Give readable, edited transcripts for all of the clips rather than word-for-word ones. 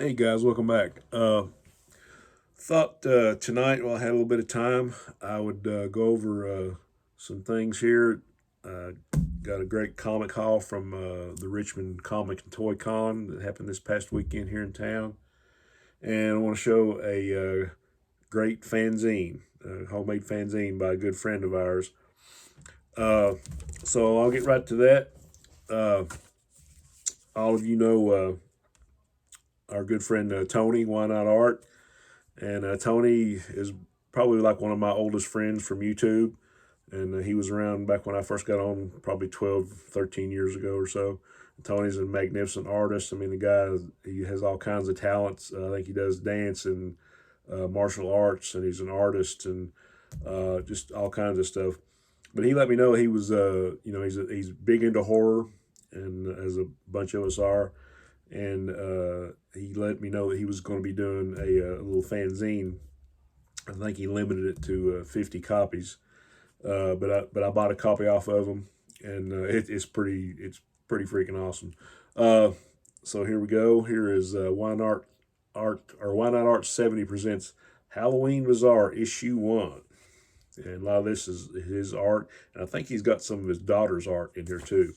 Hey guys, welcome back. Thought tonight, while I had a little bit of time, I would go over some things here. Uh, got a great comic haul from the Richmond Comic and Toy Con that happened this past weekend here in town, and I want to show a great fanzine, homemade fanzine by a good friend of ours. Uh, so I'll get right to that. Uh, all of you know our good friend Tony, Why Not Art. And Tony is probably like one of my oldest friends from YouTube. And he was around back when I first got on, probably 12, 13 years ago or so. Tony's a magnificent artist. I mean, the guy, he has all kinds of talents. I think he does dance and martial arts, and he's an artist and just all kinds of stuff. But he let me know he was, he's big into horror, and as a bunch of us are, and he let me know that he was going to be doing a little fanzine. I think he limited it to 50 copies, but I bought a copy off of him, and it's pretty freaking awesome. Uh, so here we go. Here is Why Not Art 70 presents Halloween Bazaar issue 1. And a lot of this is his art, and I think he's got some of his daughter's art in here too.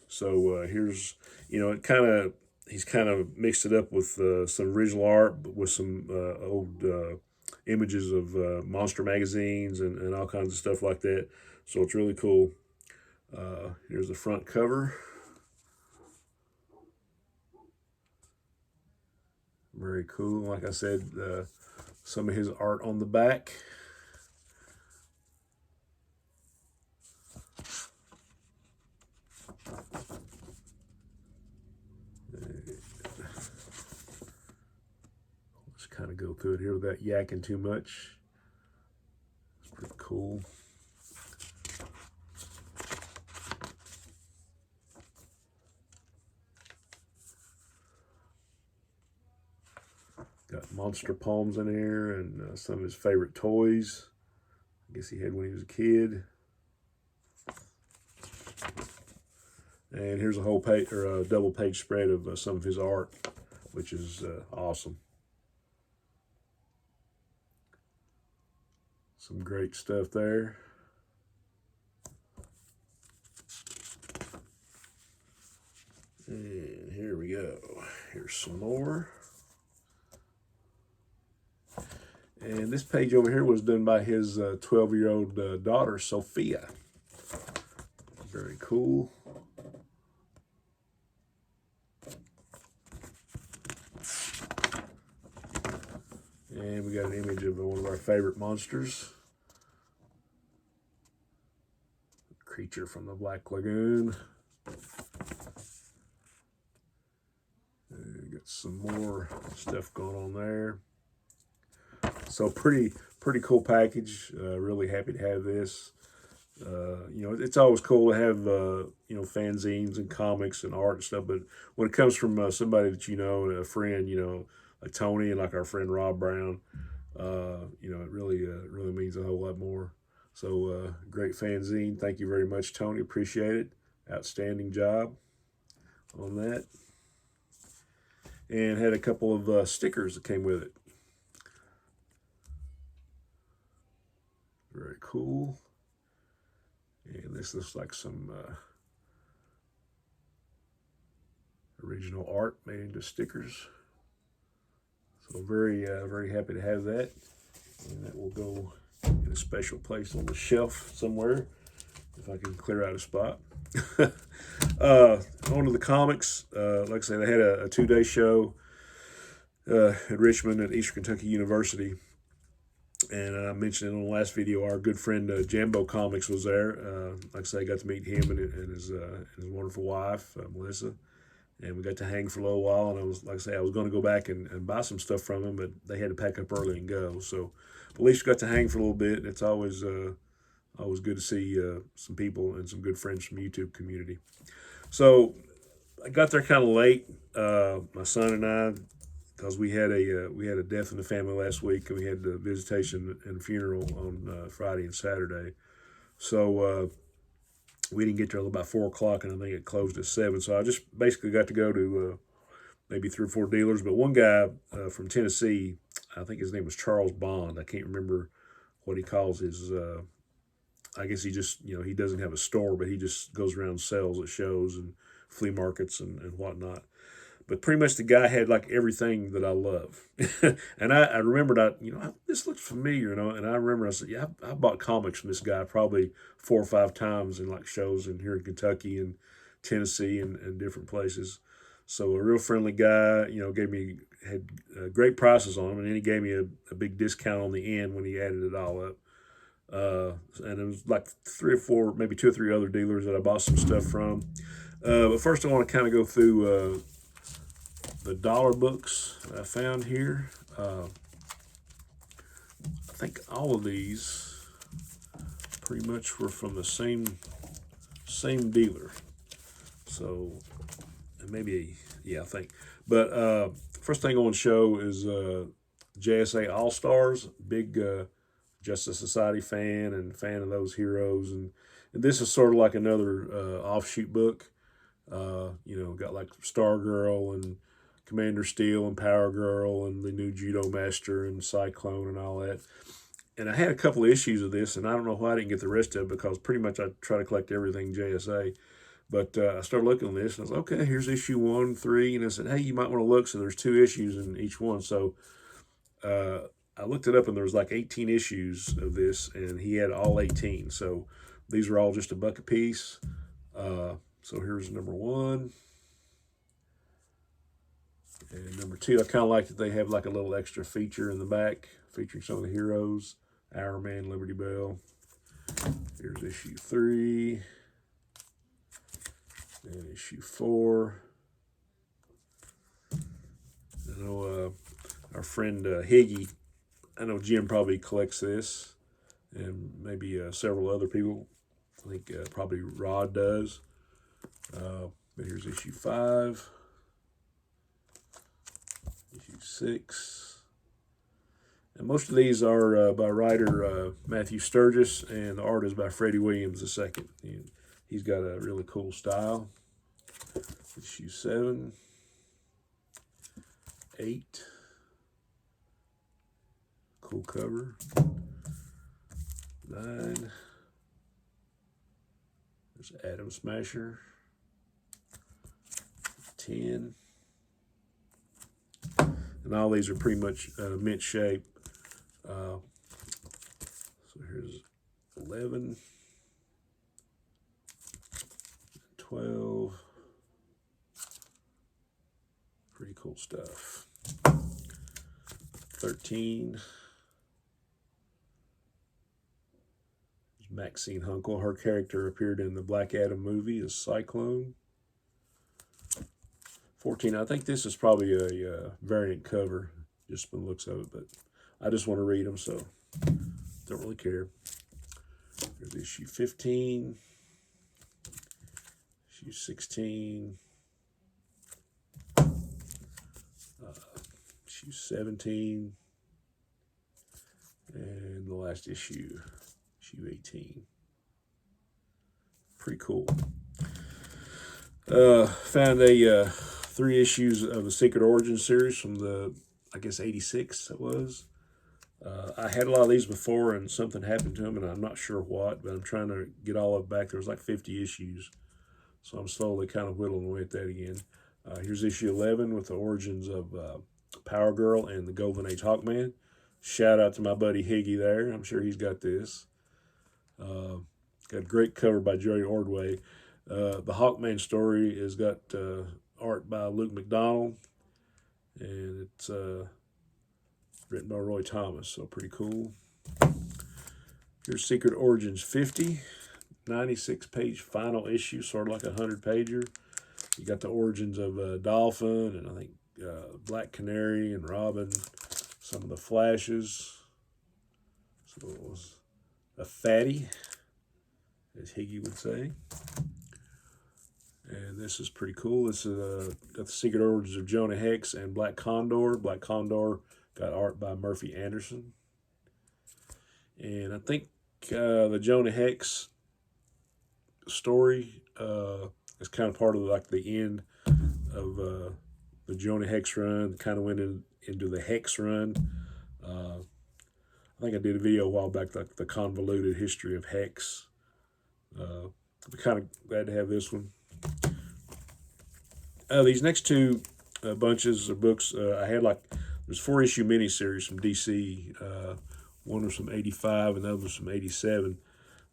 So here's, it kind of he's kind of mixed it up with some original art, but with some old images of monster magazines and all kinds of stuff like that. So it's really cool. Here's the front cover. Very cool. Like I said, some of his art on the back. Let's kind of go through it here without yakking too much. It's pretty cool. Got monster palms in here and some of his favorite toys. I guess he had when he was a kid. And here's a whole page or a double page spread of some of his art, which is awesome. Some great stuff there. And here we go. Here's some more. And this page over here was done by his 12-year-old daughter, Sophia. Very cool. And we got an image of one of our favorite monsters. Creature from the Black Lagoon. And got some more stuff going on there. So pretty cool package. Really happy to have this. It's always cool to have fanzines and comics and art and stuff. But when it comes from somebody that a friend, like Tony and like our friend Rob Brown, it really means a whole lot more. So great fanzine. Thank you very much, Tony. Appreciate it. Outstanding job on that. And had a couple of stickers that came with it. Very cool. And this looks like some original art made into stickers. So very happy to have that. And that will go in a special place on the shelf somewhere, if I can clear out a spot. On to the comics. Like I said, they had a 2-day show at Richmond at Eastern Kentucky University. And I mentioned in the last video, our good friend Jambo Comics was there. Like I said, I got to meet him and his wonderful wife, Melissa. And we got to hang for a little while. And I was going to go back and buy some stuff from him, but they had to pack up early and go. So at least got to hang for a little bit. It's always good to see some people and some good friends from the YouTube community. So I got there kind of late. My son and I, because we had a death in the family last week, and we had the visitation and funeral on Friday and Saturday. So we didn't get there until about 4 o'clock, and I think it closed at 7. So I just basically got to go to maybe 3 or 4 dealers, but one guy from Tennessee, I think his name was Charles Bond. I can't remember what he calls his. I guess he just, he doesn't have a store, but he just goes around and sells at shows and flea markets and whatnot. But pretty much the guy had like everything that I love. And I remembered, this looks familiar, and I remember I said, yeah, I bought comics from this guy probably 4 or 5 times in like shows in here in Kentucky and Tennessee and different places. So a real friendly guy, had great prices on him, and then he gave me a big discount on the end when he added it all up. And it was like 3 or 4, maybe 2 or 3 other dealers that I bought some stuff from. But first, I want to kind of go through the dollar books that I found here. I think all of these pretty much were from the same dealer. So maybe, yeah, I think. But first thing I want to show is JSA All Stars. Big Justice Society fan and fan of those heroes, and this is sort of like another offshoot book. Got like Stargirl and Commander Steel and Power Girl and the new Judo Master and Cyclone and all that. And I had a couple of issues of this, and I don't know why I didn't get the rest of it, because pretty much I try to collect everything JSA. But I started looking at this, and I was like, okay, here's issue 1, 3, and I said, hey, you might want to look. So there's 2 issues in each one. So I looked it up, and there was like 18 issues of this, and he had all 18. So these are all just $1 a piece. So here's number 1. And number 2, I kind of like that they have like a little extra feature in the back featuring some of the heroes. Iron Man, Liberty Bell. Here's issue 3. And issue 4. I know our friend Higgy, I know Jim probably collects this, and maybe several other people. I think probably Rod does. But here's issue 5, issue 6. And most of these are by writer Matthew Sturgis, and the art is by Freddie Williams II. And he's got a really cool style. Issue 7, 8. Cool cover. 9. There's Atom Smasher. 10. And all these are pretty much mint shape. So here's 11. 12. Pretty cool stuff. 13. Maxine Hunkel. Her character appeared in the Black Adam movie as Cyclone. 14. I think this is probably a variant cover, just from the looks of it, but I just want to read them, so don't really care. There's issue 15. Issue 16. Issue 17. And the last issue. Issue 18. Pretty cool. Found a 3 issues of the Secret Origin series from the, I guess, 86 it was. I had a lot of these before, and something happened to them, and I'm not sure what, but I'm trying to get all of it back. There was like 50 issues, so I'm slowly kind of whittling away at that again. Here's issue 11 with the origins of Power Girl and the Golden Age Hawkman. Shout out to my buddy Higgy there. I'm sure he's got this. Got a great cover by Jerry Ordway. The Hawkman story has got art by Luke McDonald, and it's written by Roy Thomas, so pretty cool. Here's Secret Origins 50, 96-page final issue, sort of like a 100-pager. You got the origins of Dolphin, and I think Black Canary and Robin, some of the Flashes. So it was a fatty, as Higgy would say. And this is pretty cool. This is got the Secret Origins of Jonah Hex and Black Condor. Black Condor got art by Murphy Anderson. And I think the Jonah Hex story is kind of part of like the end of the Jonah Hex run, kind of went into the Hex run. I think I did a video a while back, like the convoluted history of Hex. I'm kind of glad to have this one. These next two bunches of books, I had there's 4-issue miniseries from DC. One was from '85 and the other was from '87.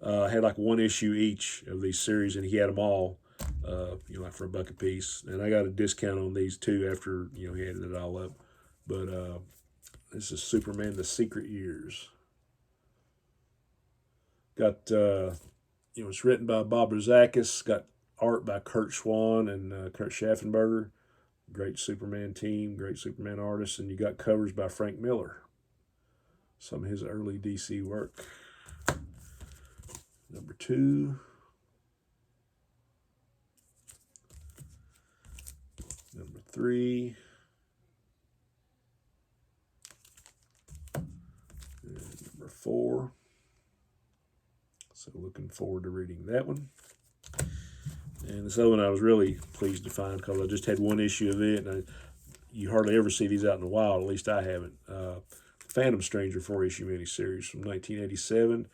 I had like 1 issue each of these series, and he had them all, like for $1 a piece. And I got a discount on these too after he added it all up. But this is Superman: The Secret Years. Got it's written by Bob Rozakis. Got art by Kurt Swan and Kurt Schaffenberger. Great Superman team, great Superman artists, and you got covers by Frank Miller. Some of his early DC work. Number 2. Number 3. And number 4. So looking forward to reading that one. And this other one I was really pleased to find because I just had 1 issue of it, and you hardly ever see these out in the wild. At least I haven't. Phantom Stranger 4-issue miniseries from 1987,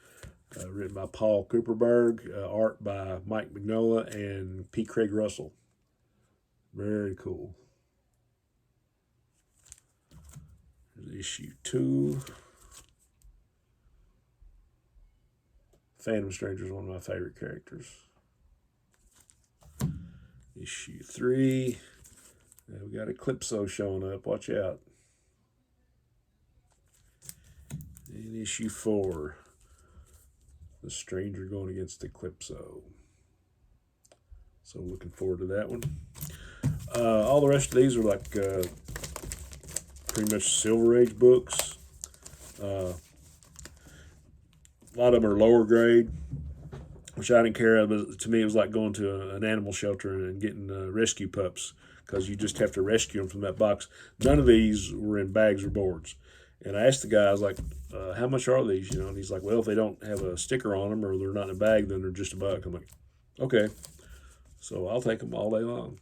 written by Paul Cooperberg, art by Mike Mignola and P. Craig Russell. Very cool. Here's issue 2. Phantom Stranger is one of my favorite characters. Issue 3. We got Eclipso showing up. Watch out. And issue 4. The Stranger going against Eclipso. So looking forward to that one. All the rest of these are like pretty much Silver Age books. A lot of them are lower grade, which I didn't care. But to me, it was like going to an animal shelter and getting rescue pups, because you just have to rescue them from that box. None of these were in bags or boards. And I asked the guy, I was like, how much are these? And he's like, well, if they don't have a sticker on them or they're not in a bag, then they're just $1. I'm like, okay. So I'll take them all day long.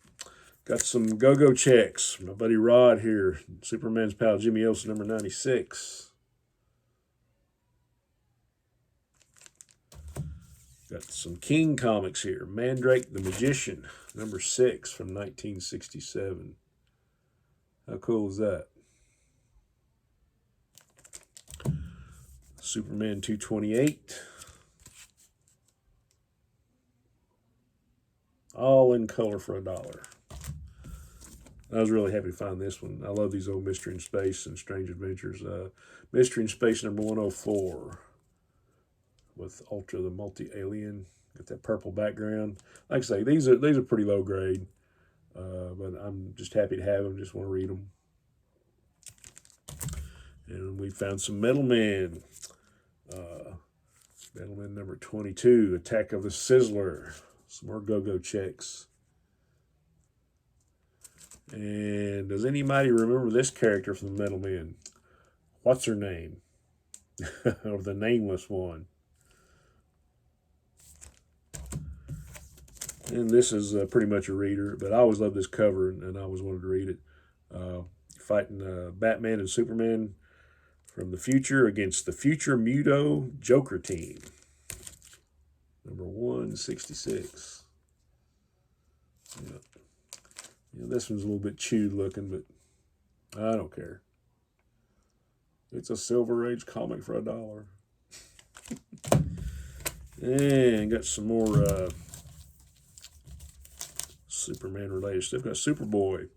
Got some go-go checks. My buddy Rod here, Superman's pal Jimmy Olsen, number 96. Got some King comics here. Mandrake the Magician, number 6 from 1967. How cool is that? Superman 228. All in color for $1. I was really happy to find this one. I love these old Mystery in Space and Strange Adventures. Mystery in Space number 104 with Ultra the Multi-Alien. Got that purple background. Like I say, these are pretty low grade, but I'm just happy to have them. Just want to read them. And we found some Metal Man. Metal Man number 22, Attack of the Sizzler. Some more go-go checks. And does anybody remember this character from the Metal Men? What's her name? Or the nameless one. And this is pretty much a reader, but I always loved this cover, and I always wanted to read it. Fighting Batman and Superman from the future against the Future Muto Joker team. Number 166. Yeah. This one's a little bit chewed looking, but I don't care. It's a Silver Age comic for $1. And got some more Superman related stuff. Got Superboy,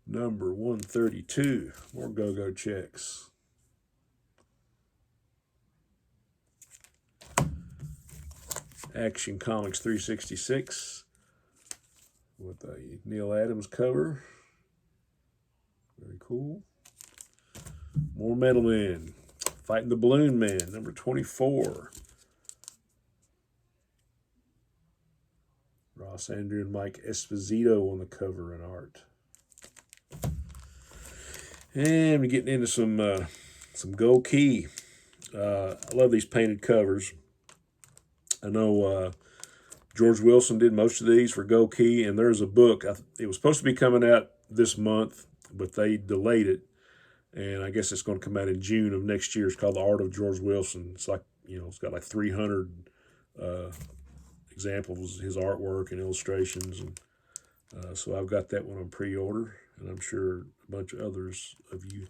number 132. More go-go checks. Action Comics 366 with a Neil Adams cover. Very cool. More Metal Men. Fighting the Balloon Man, number 24. Ross Andrew and Mike Esposito on the cover and art. And we're getting into some Gokey. I love these painted covers. I know George Wilson did most of these for Gokey, and there's a book. It was supposed to be coming out this month, but they delayed it, and I guess it's going to come out in June of next year. It's called The Art of George Wilson. It's like, it's got like 300 examples of his artwork and illustrations, and so I've got that one on pre-order, and I'm sure a bunch of others of you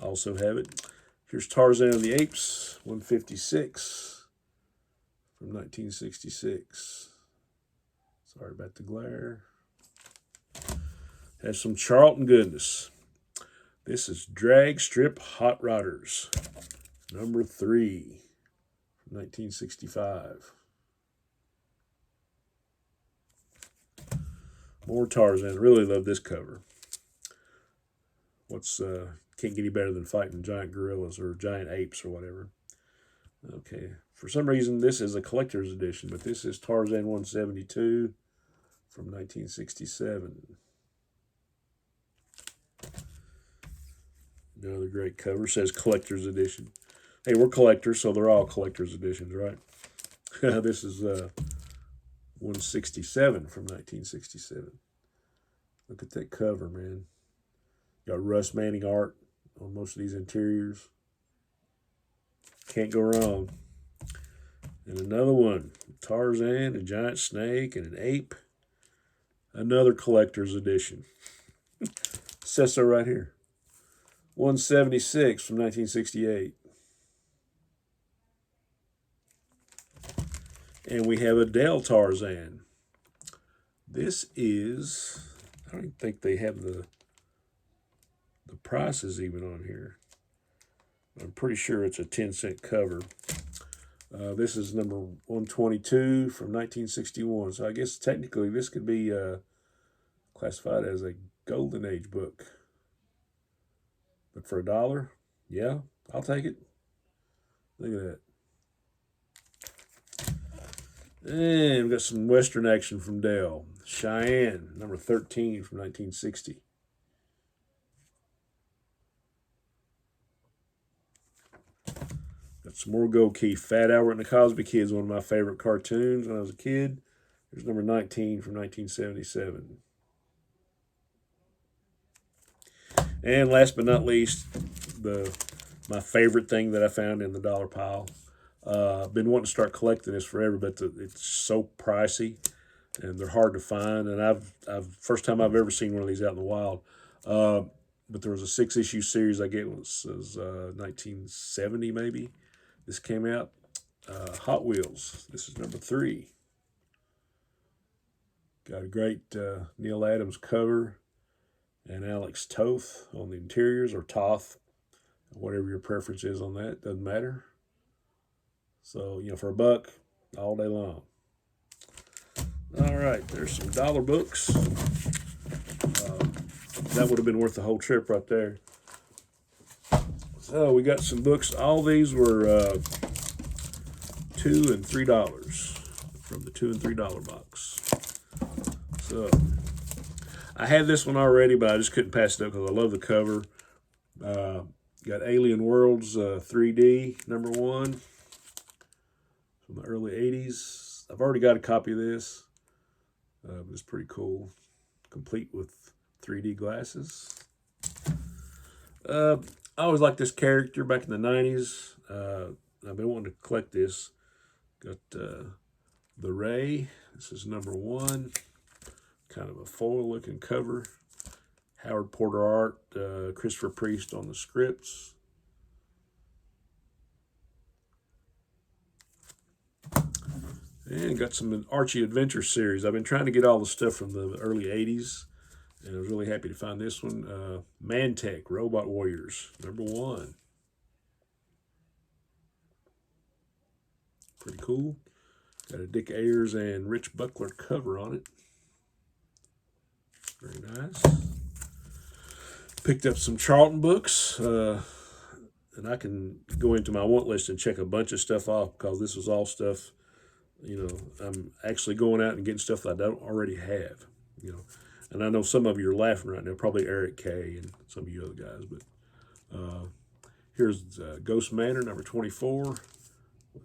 also have it. Here's Tarzan of the Apes, 156 from 1966. Sorry about the glare. Has some Charlton goodness. This is Drag Strip Hot Rodders, number 3 from 1965. More Tarzan. Really love this cover. Can't get any better than fighting giant gorillas or giant apes or whatever. Okay. For some reason, this is a collector's edition, but this is Tarzan 172 from 1967. Another great cover. Says collector's edition. Hey, we're collectors, so they're all collector's editions, right? This is 167 from 1967. Look at that cover, man. Got Russ Manning art on most of these interiors. Can't go wrong. And another one. Tarzan, a giant snake, and an ape. Another collector's edition. Says so right here. 176 from 1968. And we have a Dell Tarzan. This is, I don't even think they have the prices even on here. I'm pretty sure it's a 10-cent cover. This is number 122 from 1961. So I guess technically this could be classified as a Golden Age book. But for $1, yeah, I'll take it. Look at that. And we've got some Western action from Dell. Cheyenne, number 13 from 1960. Got some more Gokey. Fat Albert and the Cosby Kids, one of my favorite cartoons when I was a kid. Here's number 19 from 1977. And last but not least, my favorite thing that I found in the dollar pile. Been wanting to start collecting this forever, but it's so pricey and they're hard to find. And I've first time I've ever seen one of these out in the wild. But there was a 6-issue series I get was 1970 maybe. This came out. Hot Wheels. This is number 3. Got a great Neil Adams cover and Alex Toth on the interiors, or Toth, whatever your preference is on that, doesn't matter. So, for $1, all day long. All right, there's some dollar books. That would have been worth the whole trip right there. So we got some books. All these were $2 and $3 from the $2 and $3 box. So I had this one already, but I just couldn't pass it up because I love the cover. Got Alien Worlds 3D, number 1 from the early 80s. I've already got a copy of this. But it's pretty cool. Complete with 3D glasses. I always liked this character back in the 90s. I've been wanting to collect this. Got the Ray. This is number 1. Kind of a foil looking cover. Howard Porter art. Christopher Priest on the scripts. And got some Archie Adventure series. I've been trying to get all the stuff from the early 80s. And I was really happy to find this one. Mantech, Robot Warriors, number 1. Pretty cool. Got a Dick Ayers and Rich Buckler cover on it. Very nice. Picked up some Charlton books. And I can go into my want list and check a bunch of stuff off because this was all stuff, I'm actually going out and getting stuff that I don't already have, And I know some of you are laughing right now, probably Eric K. and some of you other guys. But here's Ghost Manor, number 24.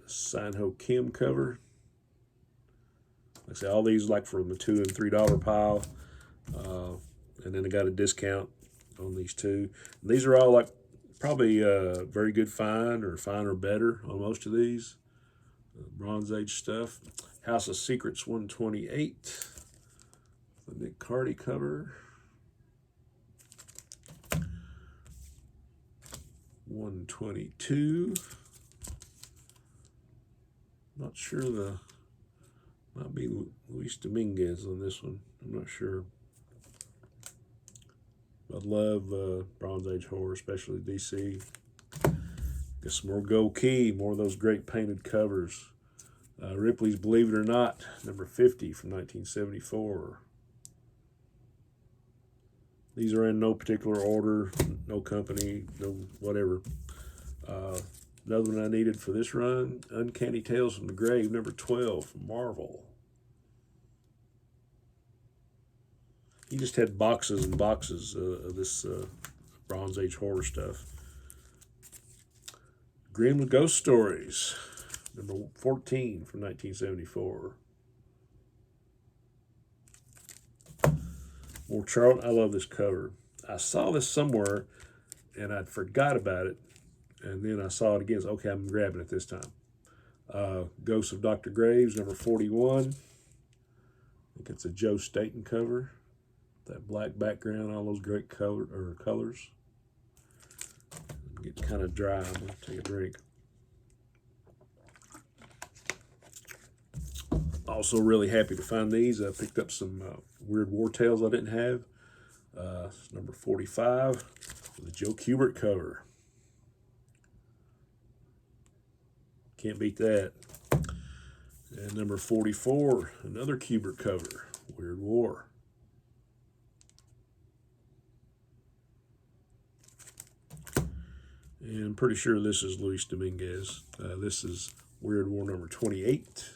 Sign-Ho Kim cover. Like I say, all these like from the $2 and $3 pile. and then I got a discount on these two. These are all like probably very good fine or better on most of these. Bronze Age stuff. House of Secrets 128. The Nick Cardy cover. 122. Not sure might be Luis Dominguez on this one. I'm not sure. I love Bronze Age horror, especially DC. Got some more Gokey, more of those great painted covers. Ripley's Believe It or Not, number 50 from 1974. These are in no particular order, no company, no whatever. Another one I needed for this run, Uncanny Tales from the Grave, number 12 from Marvel. He just had boxes and boxes of this Bronze Age horror stuff. Grim Ghost Stories, number 14 from 1974. More Charlton. I love this cover. I saw this somewhere and I'd forgot about it. And then I saw it again. So, okay, I'm grabbing it this time. Ghosts of Dr. Graves, number 41. I think it's a Joe Staton cover. That black background, all those great colors. I'm getting kind of dry. I'm going to take a drink. Also really happy to find these. I picked up some Weird War Tales I didn't have. It's number 45 with a Joe Kubert cover. Can't beat that. And number 44, another Kubert cover, Weird War. And I'm pretty sure this is Luis Dominguez. This is Weird War number 28.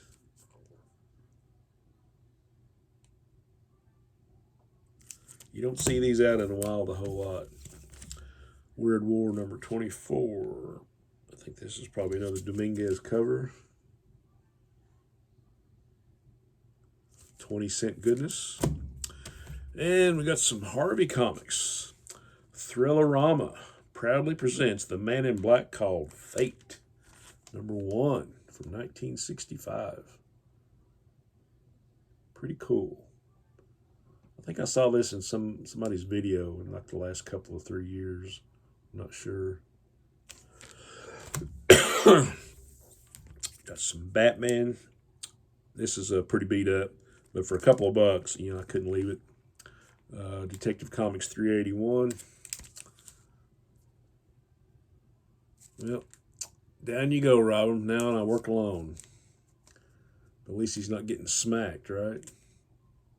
You don't see these out in a wild a whole lot. Weird War number 24. I think this is probably another Dominguez cover. 20-cent goodness. And we got some Harvey comics. Thrillerama proudly presents The Man in Black Called Fate, number 1 from 1965. Pretty cool. I think I saw this in somebody's video in like the last couple of 3 years. I'm not sure. Got some Batman. This is pretty beat up, but for a couple of bucks, I couldn't leave it. Detective Comics 381. Well, down you go, Robin. Now I work alone. But at least he's not getting smacked, right?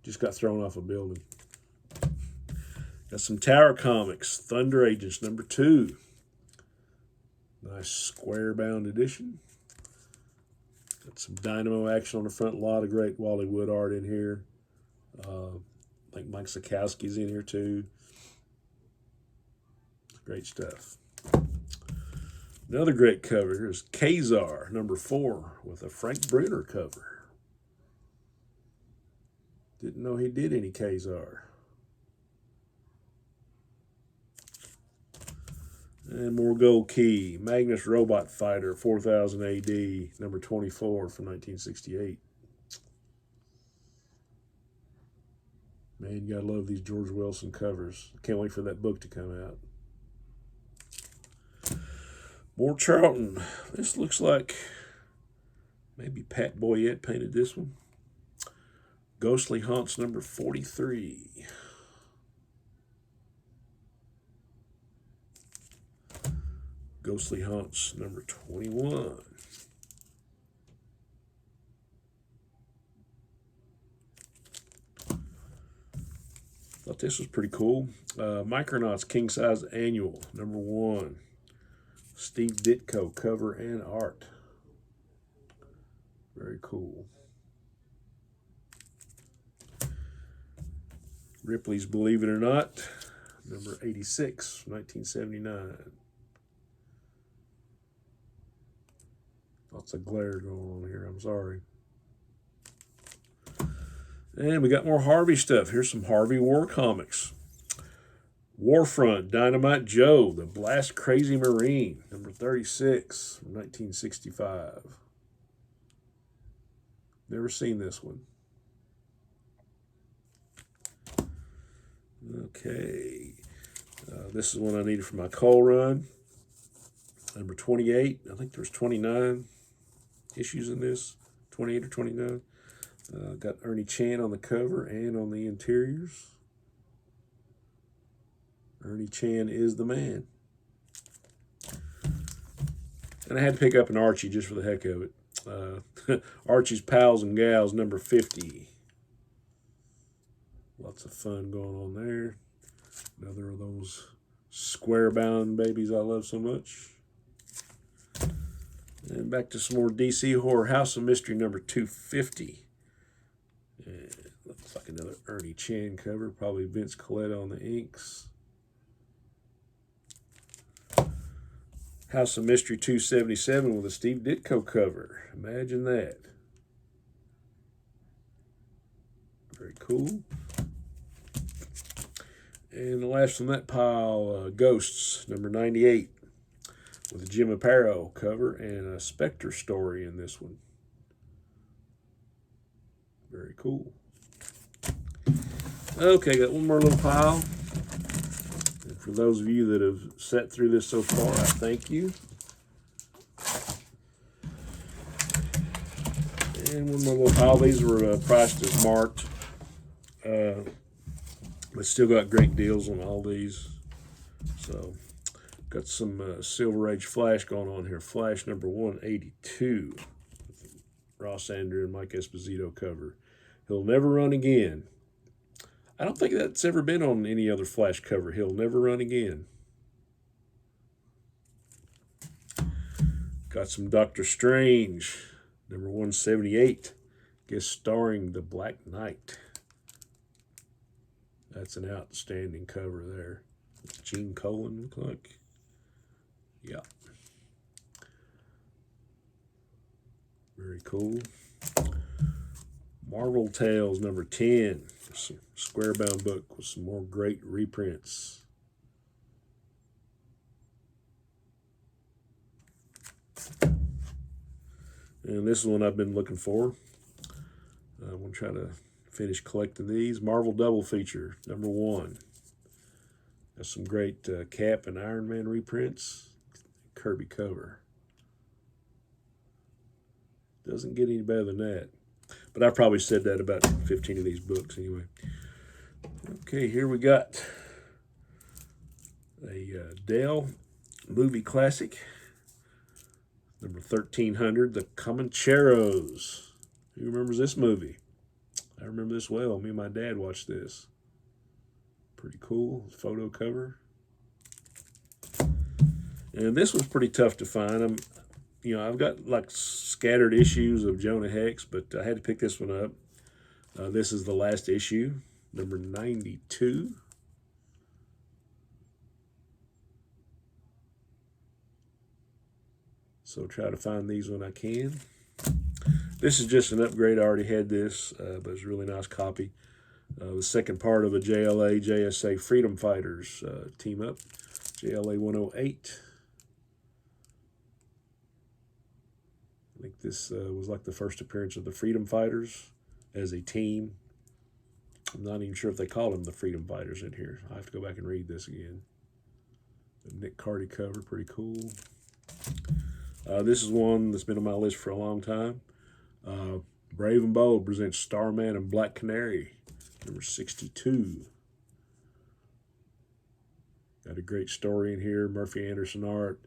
Just got thrown off a building. Got some Tower Comics. Thunder Agents number 2. Nice square-bound edition. Got some Dynamo action on the front. A lot of great Wally Wood art in here. I think Mike Sikowski's in here too. Great stuff. Another great cover here is Kazar, number 4, with a Frank Bruner cover. Didn't know he did any Kazar. And more Gokey. Magnus Robot Fighter, 4000 AD, number 24 from 1968. Man, you gotta love these George Wilson covers. Can't wait for that book to come out. More Charlton. This looks like maybe Pat Boyette painted this one. Ghostly Haunts number 43. Ghostly Haunts number 21. Thought this was pretty cool. Micronauts King Size Annual number 1. Steve Ditko cover and art. Very cool. Ripley's Believe It or Not number 86, 1979. Lots of glare going on here. I'm sorry. And we got more Harvey stuff. Here's some Harvey War comics. Warfront, Dynamite Joe, the Blast Crazy Marine, number 36 from 1965. Never seen this one. Okay. This is one I needed for my coal run. Number 28. I think there's 29 issues in this. 28 or 29. Got Ernie Chan on the cover and on the interiors. Ernie Chan is the man. And I had to pick up an Archie just for the heck of it. Archie's Pals and Gals, number 50. Lots of fun going on there. Another of those square-bound babies I love so much. And back to some more DC horror. House of Mystery, number 250. And looks like another Ernie Chan cover. Probably Vince Coletta on the inks. House of Mystery 277 with a Steve Ditko cover. Imagine that. Very cool. And the last from that pile, Ghosts, number 98, with a Jim Aparo cover and a Spectre story in this one. Very cool. Okay, got one more little pile. And for those of you that have sat through this so far, I thank you. And one more little pile. These were priced as marked. But still got great deals on all these. So, got some Silver Age Flash going on here. Flash number 182. Ross Andrew and Mike Esposito cover. He'll Never Run Again. I don't think that's ever been on any other Flash cover. He'll Never Run Again. Got some Doctor Strange. Number 178. Guest starring the Black Knight. That's an outstanding cover there. It's Gene Colan, look like. Yeah. Very cool. Marvel Tales, number 10. Some square-bound book with some more great reprints. And this is one I've been looking for. I'm going to try to finish collecting these. Marvel Double Feature, number 1. Got some great Cap and Iron Man reprints. Kirby cover. Doesn't get any better than that. But I've probably said that about 15 of these books anyway. Okay, here we got a Dell Movie Classic. Number 1300, The Comancheros. Who remembers this movie? I remember this well. Me and my dad watched this. Pretty cool. Photo cover. And this was pretty tough to find. I've got like scattered issues of Jonah Hex, but I had to pick this one up. This is the last issue, number 92. So try to find these when I can. This is just an upgrade. I already had this, but it's a really nice copy. The second part of a JLA, JSA Freedom Fighters team up. JLA 108. I think this was like the first appearance of the Freedom Fighters as a team. I'm not even sure if they called them the Freedom Fighters in here. I have to go back and read this again. The Nick Carty cover, pretty cool. This is one that's been on my list for a long time. Brave and Bold presents Starman and Black Canary, number 62. Got a great story in here. Murphy Anderson art.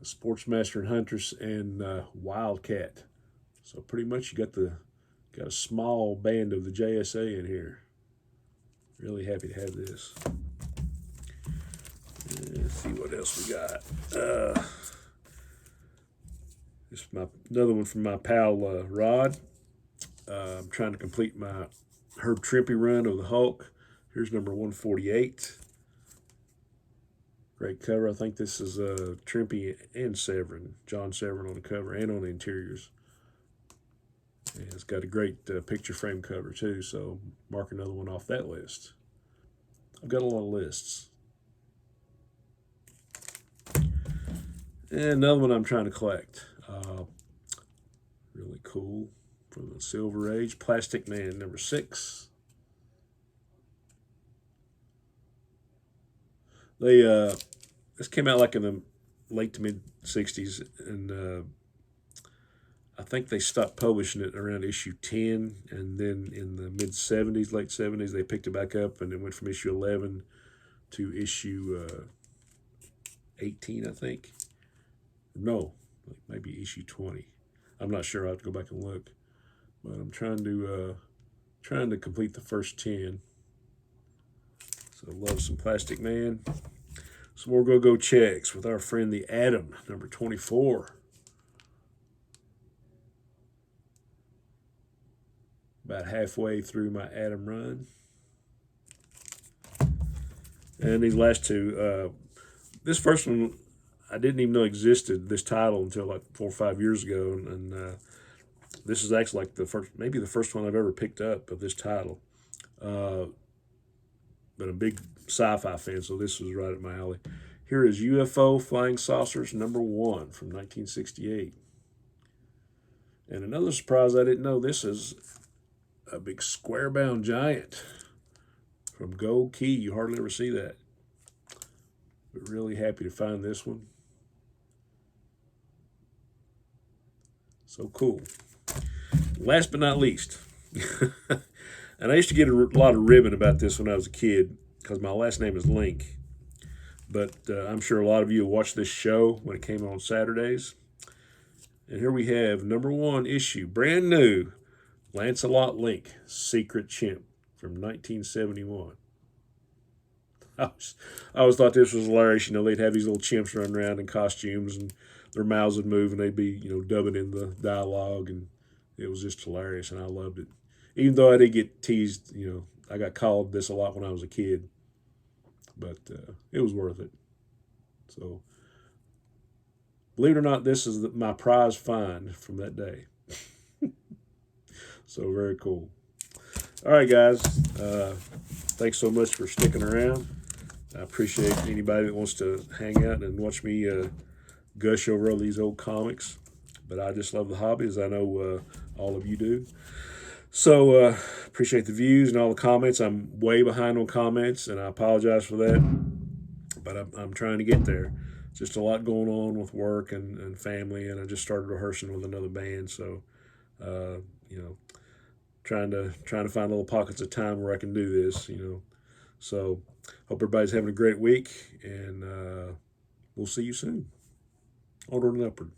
Sportsmaster and Huntress and Wildcat. So pretty much you got a small band of the JSA in here. Really happy to have this. Let's see what else we got. This is another one from my pal Rod. I'm trying to complete my Herb Trimpe run of the Hulk. Here's number 148. Great cover. I think this is Trimpe and Severin. John Severin on the cover and on the interiors. And it's got a great picture frame cover too, so mark another one off that list. I've got a lot of lists. And another one I'm trying to collect. Really cool. From the Silver Age. Plastic Man, number 6. This came out like in the late to mid 60s, and I think they stopped publishing it around issue 10, and then in the mid 70s, late 70s, they picked it back up, and it went from issue 11 to issue 18, I think. No, maybe issue 20. I'm not sure. I have to go back and look, but I'm trying to complete the first 10. So love some Plastic Man. Some more go checks with our friend the Atom, number 24. About halfway through my Atom run. And these last two, this first one I didn't even know existed, this title, until like 4 or 5 years ago, and this is actually like maybe the first one I've ever picked up of this title. But I'm a big sci-fi fan, so this was right up my alley. Here is UFO Flying Saucers, number 1 from 1968. And another surprise I didn't know, this is a big square-bound giant from Gokey. You hardly ever see that. But really happy to find this one. So cool. Last but not least, and I used to get a lot of ribbon about this when I was a kid because my last name is Link. But I'm sure a lot of you have watched this show when it came on Saturdays. And here we have number 1 issue, brand new, Lancelot Link, Secret Chimp from 1971. I always thought this was hilarious. You know, they'd have these little chimps running around in costumes, and their mouths would move, and they'd be, dubbing in the dialogue, and it was just hilarious, and I loved it. Even though I did get teased, I got called this a lot when I was a kid, but it was worth it. So, believe it or not, this is my prize find from that day. So very cool. All right, guys. Thanks so much for sticking around. I appreciate anybody that wants to hang out and watch me gush over all these old comics. But I just love the hobby, as I know all of you do. So appreciate the views and all the comments. I'm way behind on comments, and I apologize for that. But I'm trying to get there. Just a lot going on with work and family, and I just started rehearsing with another band. So, trying to find little pockets of time where I can do this. So hope everybody's having a great week, and we'll see you soon. Onward and upward.